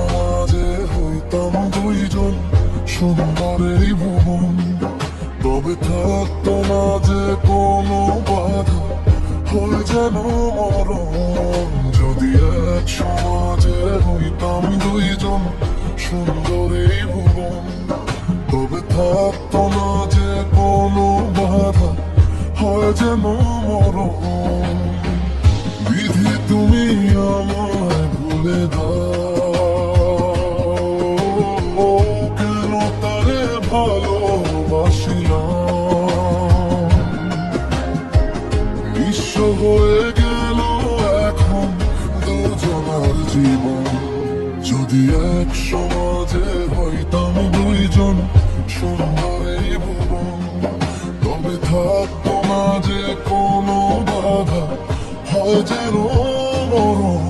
সমাজে হইতাম দুইজন সুন্দর এই ভুবন, তবে থাকতো না যে কোনো বাধা, হয়ে যেন মরণ। যদি এক সমাজে হইতাম দুইজন সুন্দর এই ভুবন, তবে থাকতো না যে কোনো বাধা, হয় যেন মরণ। বিধি তুমি আমায় ভুলে দাও, কেন তারে ভালোবাসিলাম। বিশ্ব হয়ে গেল এখন দুজনার জীবন, যদি এক সমাজে হইতাম দুইজন সুন্দর এই ভুবন, তবে থাকতো না যে কোনো বাধা, হয় যেন মরণ।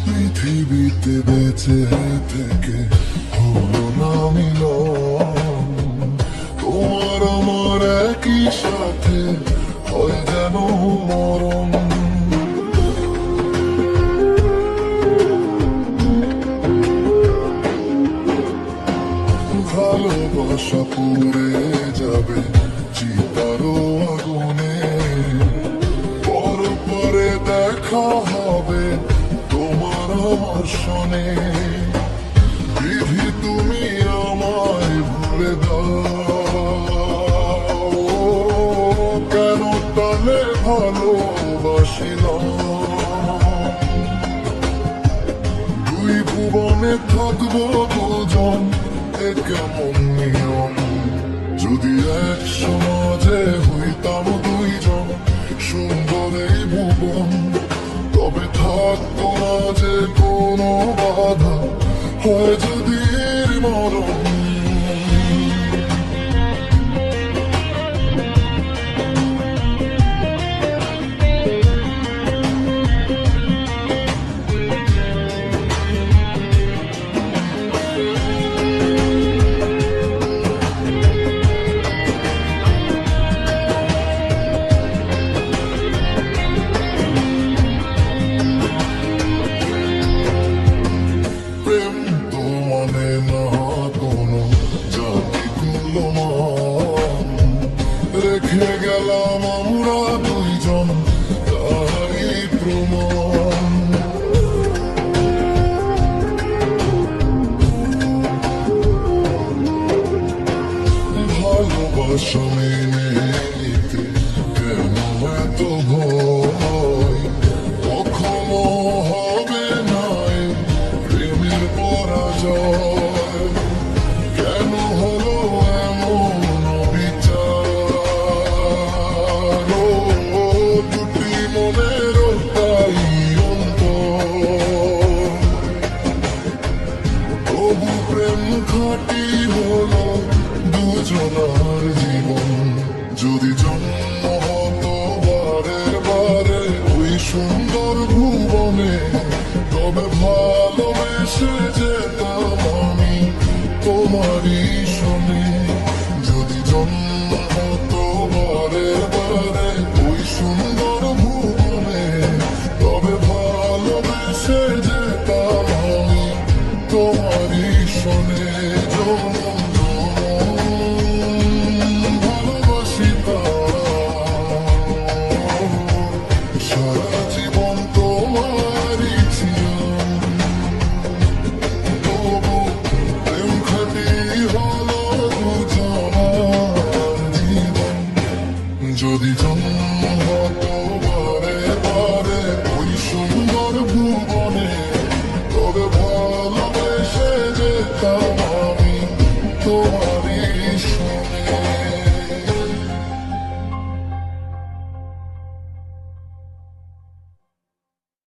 পৃথিবীতে বেঁচে থেকে হলো না মিলন, তোমার আমার একই সাথে হয় যেন মরণ। ভালোবাসা পুড়ে যাবে চিতারও আগুনে, পরে দেখা হবে তোমার আমার শোনে। বিধি তুমি আমায় ভুলে দাও, কেন তালে ভালোবাসিলাম। দুই ভুবনে থাকবো দুজন, এ কেমন নিয়ম। যদি এক সমাজে হইতাম দুইজন সুন্দর এই ভুবন, তবে থাকতো না যে কোনো বাধা, হয় যদি মরণ। রেখে গেলাম আমরা দুইজন তারই প্রমাণ। ভালোবাসা মেনে নিতে কেন এত ভয়, কখনো হবে না প্রেমের পরাজয়। কেন হলো এমন বিচার, দুটি মনের তাই অন্তর। তবু প্রেম খাঁটি হলো দুজনার জীবন, যদি